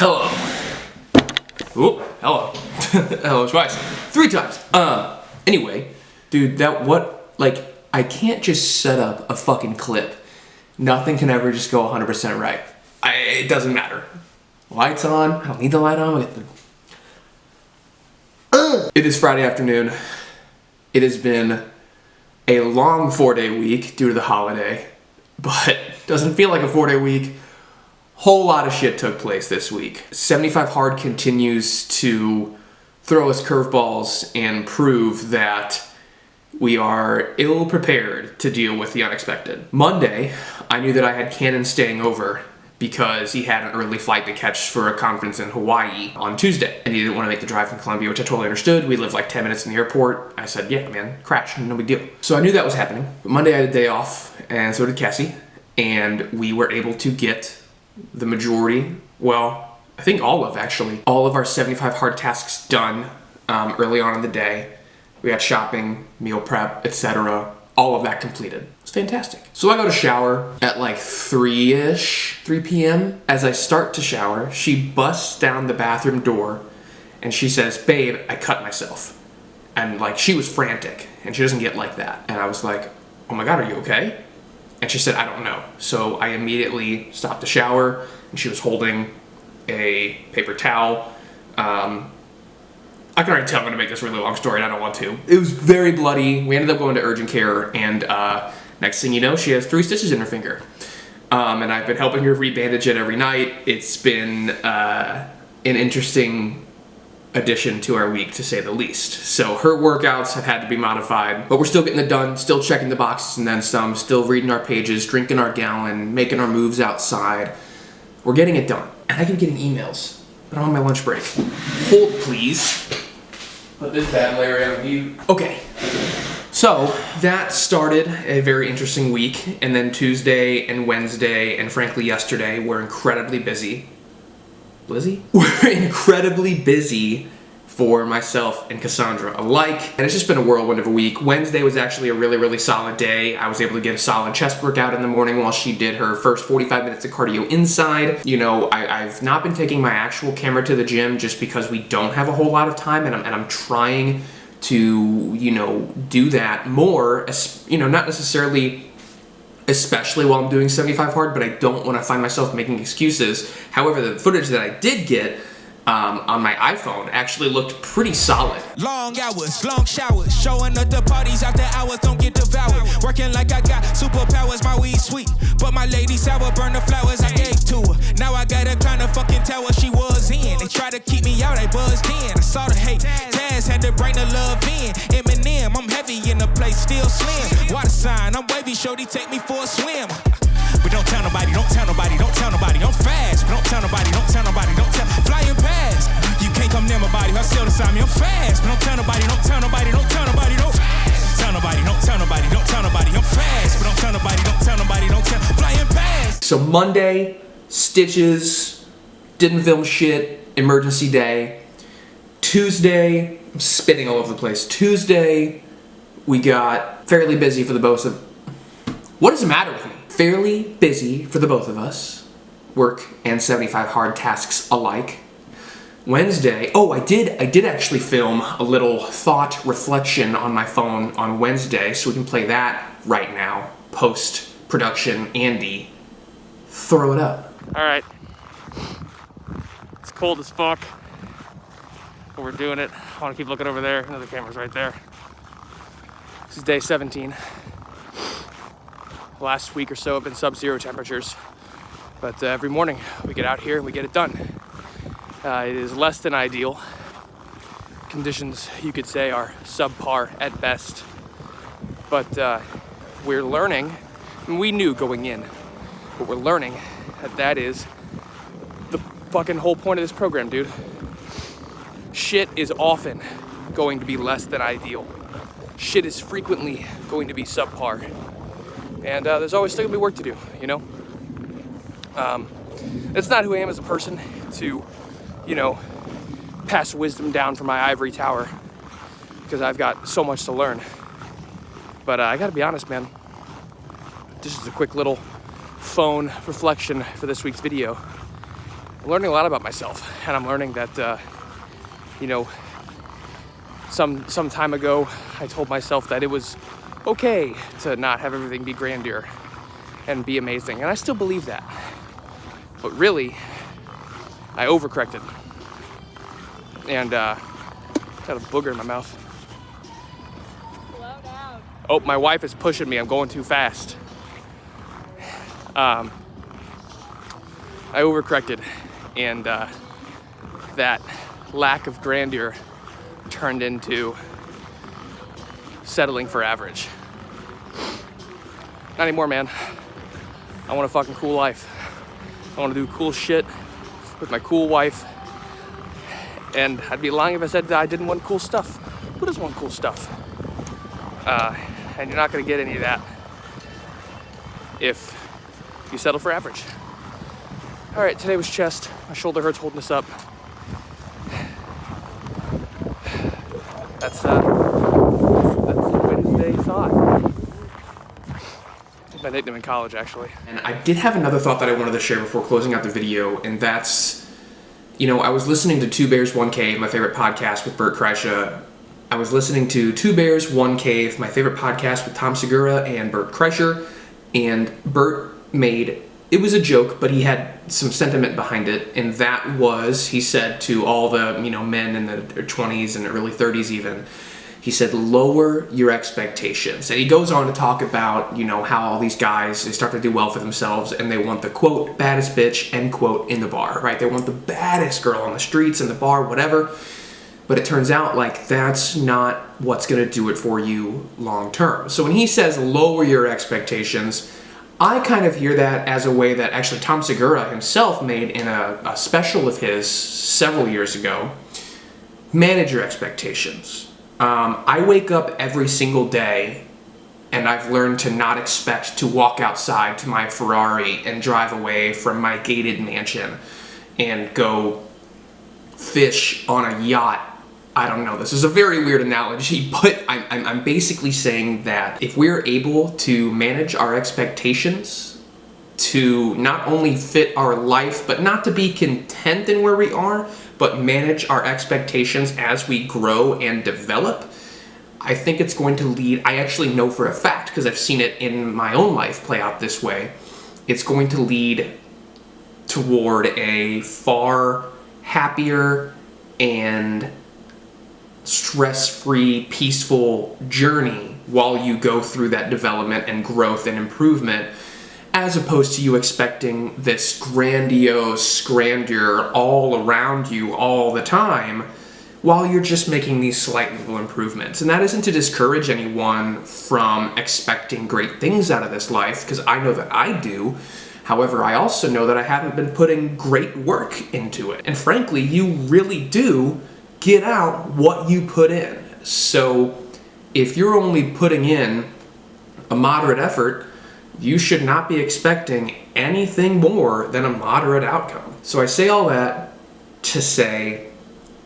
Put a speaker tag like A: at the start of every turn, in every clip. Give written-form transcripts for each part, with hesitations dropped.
A: Hello. Oop, hello. Hello twice. 3 times. Anyway, dude, I can't just set up a fucking clip. Nothing can ever just go 100% right. It doesn't matter. Lights on. I don't need the light on. It is Friday afternoon. It has been a long 4-day week due to the holiday, but doesn't feel like a 4-day week. Whole lot of shit took place this week. 75 Hard continues to throw us curveballs and prove that we are ill prepared to deal with the unexpected. Monday, I knew that I had Cannon staying over because he had an early flight to catch for a conference in Hawaii on Tuesday. And he didn't want to make the drive from Columbia, which I totally understood. We live like 10 minutes from the airport. I said, yeah, man, crash, no big deal. So I knew that was happening. But Monday I had a day off, and so did Cassie. And we were able to get the majority, well, I think all of our 75 hard tasks done early on in the day. We had shopping, meal prep, etc. All of that completed. It's fantastic. So I go to shower at like 3 p.m. As I start to shower, she busts down the bathroom door and she says, babe, I cut myself. And like, she was frantic and she doesn't get like that. And I was like, oh my God, are you okay? And she said, I don't know. So I immediately stopped the shower and she was holding a paper towel. I can already tell I'm gonna make this a really long story and I don't want to. It was very bloody. We ended up going to urgent care and next thing you know, she has 3 stitches in her finger. And I've been helping her rebandage it every night. It's been an interesting addition to our week, to say the least. So her workouts have had to be modified, but we're still getting it done, still checking the boxes and then some, still reading our pages, drinking our gallon, making our moves outside. We're getting it done. And I keep getting emails, but I'm on my lunch break. Hold, please. Put this bad Larry on mute. Okay. So that started a very interesting week, and then Tuesday and Wednesday, and frankly yesterday, were incredibly busy. We're incredibly busy for myself and Cassandra alike, and it's just been a whirlwind of a week. Wednesday was actually a really, really solid day. I was able to get a solid chest workout in the morning while she did her first 45 minutes of cardio inside. You know, I've not been taking my actual camera to the gym just because we don't have a whole lot of time, and I'm trying to, you know, do that more, you know, not necessarily especially while I'm doing 75 hard, but I don't want to find myself making excuses. However, the footage that I did get on my iPhone actually looked pretty solid.
B: Long hours, long showers, showing up the parties after hours, don't get devoured. Working like I got superpowers, my weed sweet, but my lady sour burn the flowers I gave to her. Now I gotta climb the fucking tower she was in. They try to keep me out, I buzzed in. I saw the hate, Taz had to bring the love in. Eminem, I'm heavy in the place, still slim. Water sign, I'm wavy, shorty, take me for a swim. But don't tell nobody, don't tell nobody, don't tell nobody. I'm fast, but don't tell nobody, don't tell nobody, don't tell. Flying past, you can't come near my body. Her still beside me. I'm fast, but don't tell nobody, don't tell nobody, don't tell nobody, don't tell nobody, don't tell nobody, don't tell nobody. I'm fast, but don't tell nobody, don't tell nobody, don't tell. Flying past.
A: So Monday, stitches, didn't film shit, emergency day. Tuesday, I'm spitting all over the place. Tuesday, we got fairly busy for the both of. What is the matter with me? Fairly busy for the both of us, work and 75 hard tasks alike. Wednesday, oh, I did actually film a little thought reflection on my phone on Wednesday, so we can play that right now. Post-production, Andy, throw it up.
C: All right, it's cold as fuck, but we're doing it. I want to keep looking over there. Another camera's right there. This is day 17. Last week or so have been sub-zero temperatures, but every morning we get out here and we get it done. It is less than ideal. Conditions, you could say, are subpar at best, but we're learning And we knew going in, but we're learning that is the fucking whole point of this program, dude. Shit is often going to be less than ideal. Shit is frequently going to be subpar. And there's always still gonna be work to do, you know? It's not who I am as a person to, you know, pass wisdom down from my ivory tower, because I've got so much to learn. But I gotta be honest, man. This is a quick little phone reflection for this week's video. I'm learning a lot about myself, and I'm learning that, you know, some time ago, I told myself that it was okay to not have everything be grandeur and be amazing, and I still believe that. But really, I overcorrected, and got a booger in my mouth.
D: Slow down.
C: Oh, my wife is pushing me. I'm going too fast. I overcorrected, and that lack of grandeur turned into settling for average. Not anymore, man. I want a fucking cool life. I want to do cool shit with my cool wife. And I'd be lying if I said that I didn't want cool stuff. Who doesn't want cool stuff? And you're not going to get any of that if you settle for average. All right, today was chest. My shoulder hurts holding this up. That's Wednesday thought. My nickname in college, actually.
A: And I did have another thought that I wanted to share before closing out the video, and that's, you know, I was listening to Two Bears, One Cave, my favorite podcast with Bert Kreischer. I was listening to Two Bears, One Cave, my favorite podcast with Tom Segura and Bert Kreischer, and Bert made, it was a joke, but he had some sentiment behind it, and that was, he said to all the, you know, men in their 20s and early 30s even, he said, lower your expectations. And he goes on to talk about, you know, how all these guys, they start to do well for themselves and they want the, quote, baddest bitch, end quote, in the bar, right? They want the baddest girl on the streets, in the bar, whatever. But it turns out, like, that's not what's going to do it for you long term. So when he says lower your expectations, I kind of hear that as a way that actually Tom Segura himself made in a special of his several years ago. Manage your expectations. I wake up every single day and I've learned to not expect to walk outside to my Ferrari and drive away from my gated mansion and go fish on a yacht. I don't know, this is a very weird analogy, but I'm basically saying that if we're able to manage our expectations to not only fit our life, but not to be content in where we are, but manage our expectations as we grow and develop, I think it's going to lead, I actually know for a fact, because I've seen it in my own life play out this way, it's going to lead toward a far happier and stress-free, peaceful journey while you go through that development and growth and improvement, as opposed to you expecting this grandiose grandeur all around you all the time while you're just making these slight little improvements. And that isn't to discourage anyone from expecting great things out of this life, because I know that I do. However, I also know that I haven't been putting great work into it. And frankly, you really do get out what you put in. So if you're only putting in a moderate effort, you should not be expecting anything more than a moderate outcome. So I say all that to say,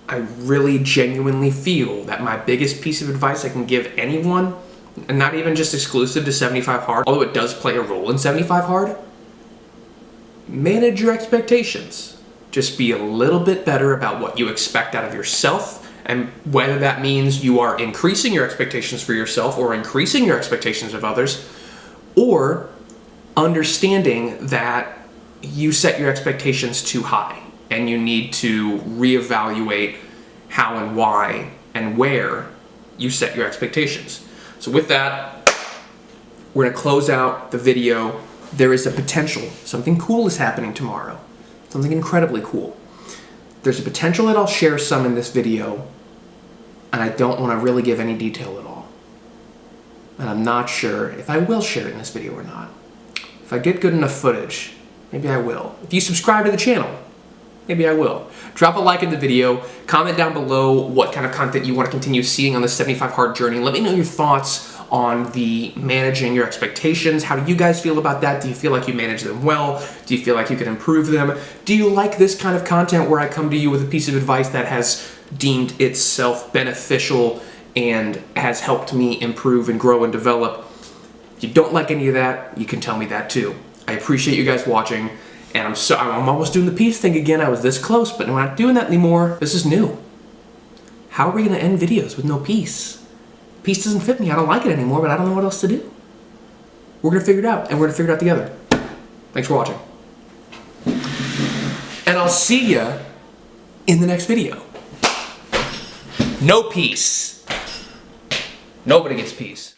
A: I really genuinely feel that my biggest piece of advice I can give anyone, and not even just exclusive to 75 Hard, although it does play a role in 75 Hard, manage your expectations. Just be a little bit better about what you expect out of yourself, and whether that means you are increasing your expectations for yourself or increasing your expectations of others, or understanding that you set your expectations too high and you need to reevaluate how and why and where you set your expectations. So with that, we're gonna close out the video. There is a potential, something cool is happening tomorrow, something incredibly cool. There's a potential that I'll share some in this video, and I don't wanna really give any detail at all. And I'm not sure if I will share it in this video or not. If I get good enough footage, maybe I will. If you subscribe to the channel, maybe I will. Drop a like in the video, comment down below what kind of content you want to continue seeing on the 75 hard journey. Let me know your thoughts on the managing your expectations. How do you guys feel about that? Do you feel like you manage them well? Do you feel like you can improve them? Do you like this kind of content where I come to you with a piece of advice that has deemed itself beneficial and has helped me improve and grow and develop? If you don't like any of that, you can tell me that too. I appreciate you guys watching, and I'm almost doing the peace thing again. I was this close, but we're not doing that anymore. This is new. How are we gonna end videos with no peace? Peace doesn't fit me. I don't like it anymore, but I don't know what else to do. We're gonna figure it out, and we're gonna figure it out together. Thanks for watching. And I'll see ya in the next video. No peace. Nobody gets peace.